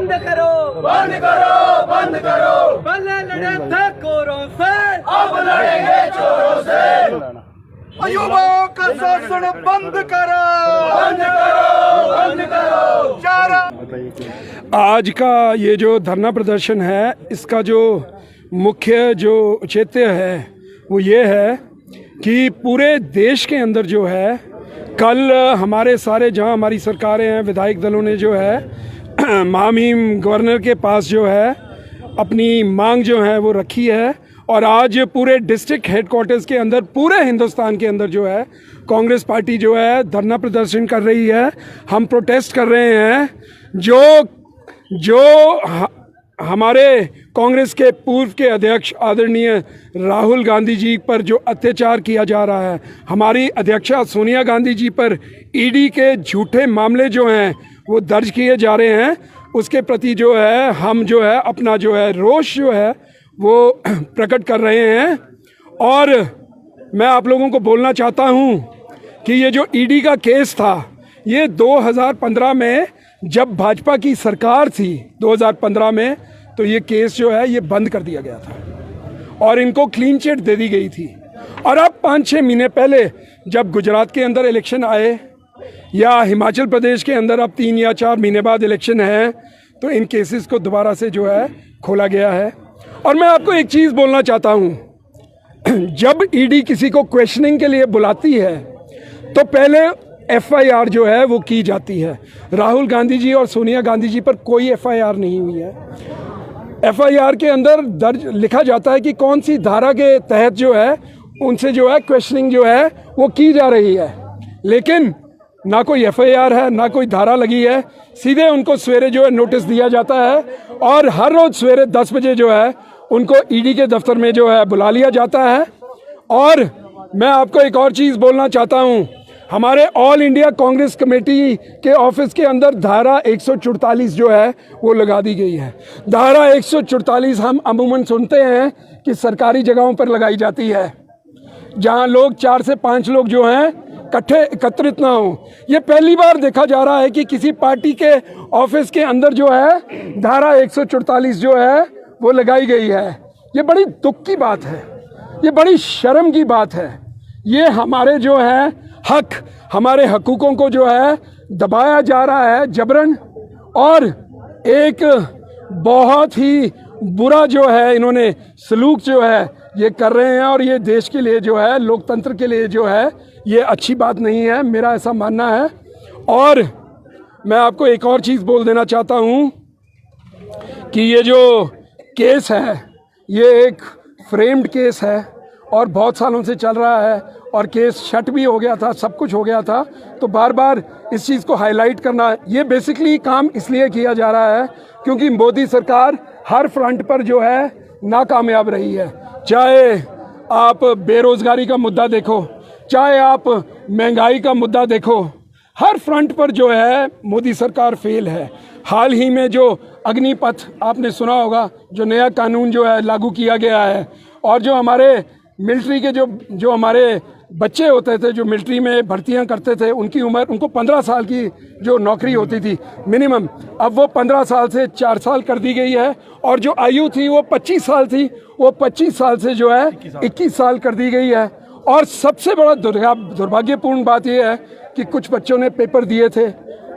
बंद करो, बंद करो, बंद करो। पहले लड़े थे कोरों से, अब लड़ेंगे चोरों से। अयूबों का शोषण बंद करो, बंद करो, बंद करो। आज का ये जो धरना प्रदर्शन है, इसका जो मुख्य जो औचित्य है वो ये है कि पूरे देश के अंदर जो है, कल हमारे सारे जहां हमारी सरकारें हैं, विधायक दलों ने जो है महामहिम गवर्नर के पास जो है अपनी मांग जो है वो रखी है, और आज पूरे डिस्ट्रिक्ट हेडक्वार्टर्स के अंदर पूरे हिंदुस्तान के अंदर जो है कांग्रेस पार्टी जो है धरना प्रदर्शन कर रही है। हम प्रोटेस्ट कर रहे हैं जो हमारे कांग्रेस के पूर्व के अध्यक्ष आदरणीय राहुल गांधी जी पर जो अत्याचार किया जा रहा है, हमारी अध्यक्षा सोनिया गांधी जी पर ईडी के झूठे मामले जो हैं वो दर्ज किए जा रहे हैं, उसके प्रति जो है हम जो है अपना जो है रोष जो है वो प्रकट कर रहे हैं। और मैं आप लोगों को बोलना चाहता हूं कि ये जो ईडी का केस था, ये 2015 में जब भाजपा की सरकार थी 2015 में, तो ये केस जो है ये बंद कर दिया गया था और इनको क्लीन चिट दे दी गई थी। और अब 5-6 महीने पहले जब गुजरात के अंदर इलेक्शन आए या हिमाचल प्रदेश के अंदर अब 3 या 4 महीने बाद इलेक्शन है, तो इन केसेस को दोबारा से जो है खोला गया है। और मैं आपको एक चीज़ बोलना चाहता हूँ, जब ईडी किसी को क्वेश्चनिंग के लिए बुलाती है तो पहले एफआईआर जो है वो की जाती है। राहुल गांधी जी और सोनिया गांधी जी पर कोई एफआईआर नहीं हुई है। एफआईआर के अंदर दर्ज लिखा जाता है कि कौन सी धारा के तहत जो है उनसे जो है क्वेश्चनिंग जो है वो की जा रही है, लेकिन ना कोई एफआईआर है, ना कोई धारा लगी है। सीधे उनको सवेरे जो है नोटिस दिया जाता है और हर रोज सवेरे 10 बजे जो है उनको ईडी के दफ्तर में जो है बुला लिया जाता है। और मैं आपको एक और चीज़ बोलना चाहता हूँ, हमारे ऑल इंडिया कांग्रेस कमेटी के ऑफिस के अंदर धारा 144 जो है वो लगा दी गई है। धारा 144 हम अमूमन सुनते हैं कि सरकारी जगहों पर लगाई जाती है, जहाँ लोग 4 से 5 लोग जो हैं इकट्ठे एकत्रित ना हो। ये पहली बार देखा जा रहा है कि किसी पार्टी के ऑफिस के अंदर जो है धारा 144 जो है वो लगाई गई है। ये बड़ी दुख की बात है, ये बड़ी शर्म की बात है। ये हमारे जो है हक, हमारे हकूकों को जो है दबाया जा रहा है जबरन, और एक बहुत ही बुरा जो है इन्होंने सलूक जो है ये कर रहे हैं, और ये देश के लिए जो है, लोकतंत्र के लिए जो है ये अच्छी बात नहीं है, मेरा ऐसा मानना है। और मैं आपको एक और चीज़ बोल देना चाहता हूँ कि ये जो केस है ये एक फ्रेम्ड केस है और बहुत सालों से चल रहा है, और केस शट भी हो गया था, सब कुछ हो गया था। तो बार बार इस चीज़ को हाईलाइट करना, ये बेसिकली काम इसलिए किया जा रहा है क्योंकि मोदी सरकार हर फ्रंट पर जो है नाकामयाब रही है। चाहे आप बेरोजगारी का मुद्दा देखो, चाहे आप महंगाई का मुद्दा देखो, हर फ्रंट पर जो है मोदी सरकार फेल है। हाल ही में जो अग्निपथ आपने सुना होगा, जो नया कानून जो है लागू किया गया है, और जो हमारे मिलिट्री के जो हमारे बच्चे होते थे जो मिलिट्री में भर्तियां करते थे, उनकी उम्र, उनको 15 साल की जो नौकरी होती थी मिनिमम, अब वो 15 साल से 4 साल कर दी गई है। और जो आयु थी वो 25 साल थी, वो 25 साल से जो है 21 साल कर दी गई है। और सबसे बड़ा दुर्भाग्यपूर्ण बात यह है कि कुछ बच्चों ने पेपर दिए थे,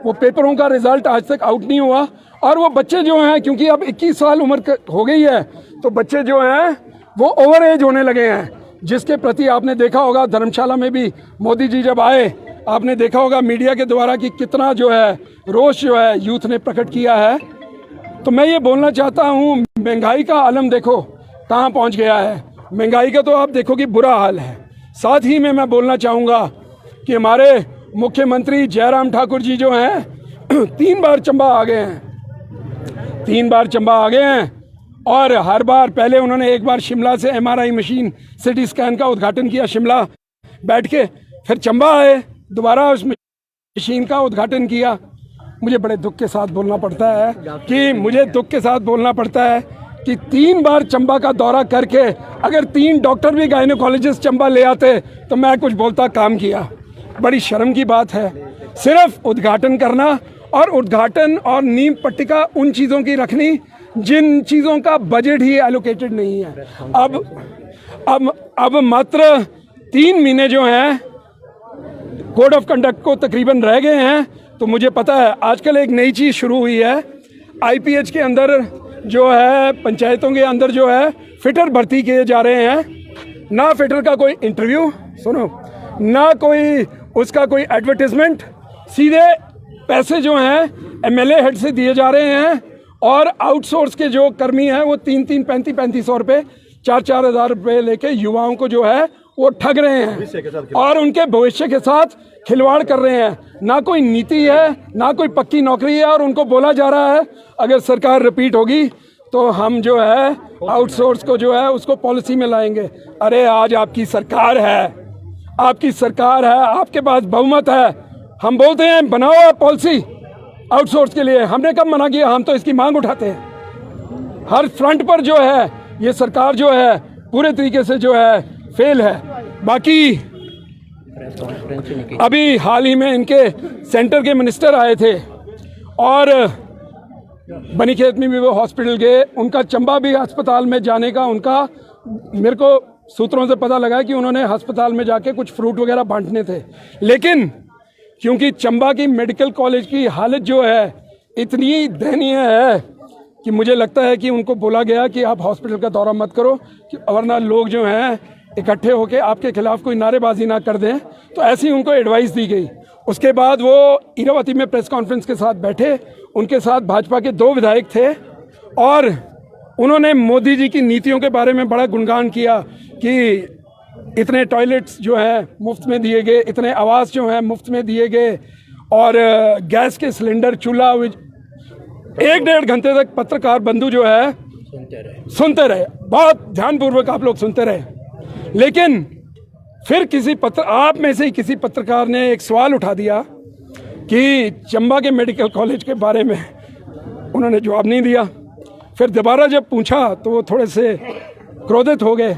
वो पेपरों का रिजल्ट आज तक आउट नहीं हुआ, और वो बच्चे जो हैं, क्योंकि अब 21 साल उम्र हो गई है, तो बच्चे जो हैं वो ओवर एज होने लगे हैं, जिसके प्रति आपने देखा होगा धर्मशाला में भी मोदी जी जब आए, आपने देखा होगा मीडिया के द्वारा कि कितना जो है रोष जो है यूथ ने प्रकट किया है। तो मैं ये बोलना चाहता हूँ, महंगाई का आलम देखो कहाँ पहुँच गया है। महंगाई का तो आप देखो कि बुरा हाल है। साथ ही में मैं बोलना चाहूँगा कि हमारे मुख्यमंत्री जयराम ठाकुर जी जो हैं 3 बार चंबा आ गए हैं, 3 बार चंबा आ गए हैं, और हर बार पहले उन्होंने एक बार शिमला से MRI मशीन सिटी स्कैन का उद्घाटन किया शिमला बैठ के, फिर चंबा आए, दोबारा उस मशीन का उद्घाटन किया। मुझे बड़े दुख के साथ बोलना पड़ता है कि 3 बार चंबा का दौरा करके अगर 3 डॉक्टर भी गायनोकोलॉजिस्ट चंबा ले आते तो मैं कुछ बोलता, काम किया। बड़ी शर्म की बात है। सिर्फ उद्घाटन करना और उद्घाटन और नींव पट्टिका उन चीज़ों की रखनी जिन चीज़ों का बजट ही एलोकेटेड नहीं है। अब मात्र 3 महीने जो हैं कोड ऑफ कंडक्ट को तकरीबन रह गए हैं। तो मुझे पता है आजकल एक नई चीज़ शुरू हुई है, IPH के अंदर जो है, पंचायतों के अंदर जो है फिटर भर्ती किए जा रहे हैं। ना फिटर का कोई इंटरव्यू सुनो, ना कोई उसका कोई एडवर्टिजमेंट, सीधे पैसे जो हैं MLA हेड से दिए जा रहे हैं। और आउटसोर्स के जो कर्मी हैं वो 3-3, 3500 रुपये, 4-4 हज़ार रुपये लेके युवाओं को जो है वो ठग रहे हैं और उनके भविष्य के साथ खिलवाड़ कर रहे हैं। ना कोई नीति है, ना कोई पक्की नौकरी है, और उनको बोला जा रहा है अगर सरकार रिपीट होगी तो हम जो है आउटसोर्स को जो है उसको पॉलिसी में लाएंगे। अरे आज आपकी सरकार है, आपकी सरकार है, आपके पास बहुमत है। हम बोलते हैं बनाओ पॉलिसी आउटसोर्स के लिए, हमने कब मना किया? हम तो इसकी मांग उठाते हैं। हर फ्रंट पर जो है ये सरकार जो है पूरे तरीके से जो है फेल है। बाकी अभी हाल ही में इनके सेंटर के मिनिस्टर आए थे और बनीखेत में भी वो हॉस्पिटल गए। उनका चंबा भी अस्पताल में जाने का उनका, मेरे को सूत्रों से पता लगा कि उन्होंने अस्पताल में जाके कुछ फ्रूट वगैरह बांटने थे। लेकिन क्योंकि चंबा की मेडिकल कॉलेज की हालत जो है इतनी दयनीय है कि मुझे लगता है कि उनको बोला गया कि आप हॉस्पिटल का दौरा मत करो, वरना लोग जो हैं इकट्ठे होकर आपके खिलाफ कोई नारेबाजी ना कर दें। तो ऐसी उनको एडवाइस दी गई। उसके बाद वो इरावती में प्रेस कॉन्फ्रेंस के साथ बैठे, उनके साथ भाजपा के 2 विधायक थे और उन्होंने मोदी जी की नीतियों के बारे में बड़ा गुणगान किया कि इतने टॉयलेट्स जो हैं मुफ्त में दिए गए, इतने आवास जो हैं मुफ्त में दिए गए, और गैस के सिलेंडर, चूल्हा 1-1.5 घंटे तक पत्रकार बंधु जो है सुनते रहे। बहुत ध्यानपूर्वक आप लोग सुनते रहे। लेकिन फिर आप में से ही किसी पत्रकार ने एक सवाल उठा दिया कि चंबा के मेडिकल कॉलेज के बारे में उन्होंने जवाब नहीं दिया। फिर दोबारा जब पूछा तो वो थोड़े से क्रोधित हो गए।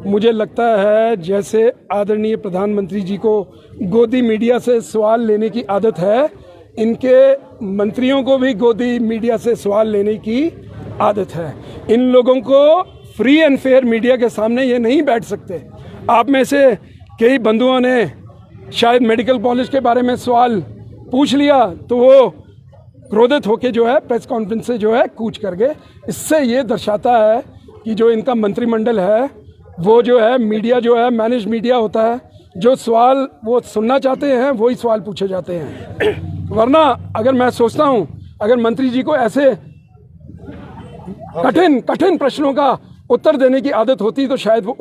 मुझे लगता है जैसे आदरणीय प्रधानमंत्री जी को गोदी मीडिया से सवाल लेने की आदत है, इनके मंत्रियों को भी गोदी मीडिया से सवाल लेने की आदत है। इन लोगों को फ्री एंड फेयर मीडिया के सामने ये नहीं बैठ सकते। आप में से कई बंधुओं ने शायद मेडिकल कॉलेज के बारे में सवाल पूछ लिया तो वो क्रोधित होकर जो है प्रेस कॉन्फ्रेंस से जो है कूच कर गए। इससे ये दर्शाता है कि जो इनका मंत्रिमंडल है वो जो है मीडिया जो है मैनेज मीडिया होता है। जो सवाल वो सुनना चाहते हैं वही सवाल पूछे जाते हैं। वरना अगर मैं सोचता हूँ अगर मंत्री जी को ऐसे कठिन प्रश्नों का उत्तर देने की आदत होती तो शायद वो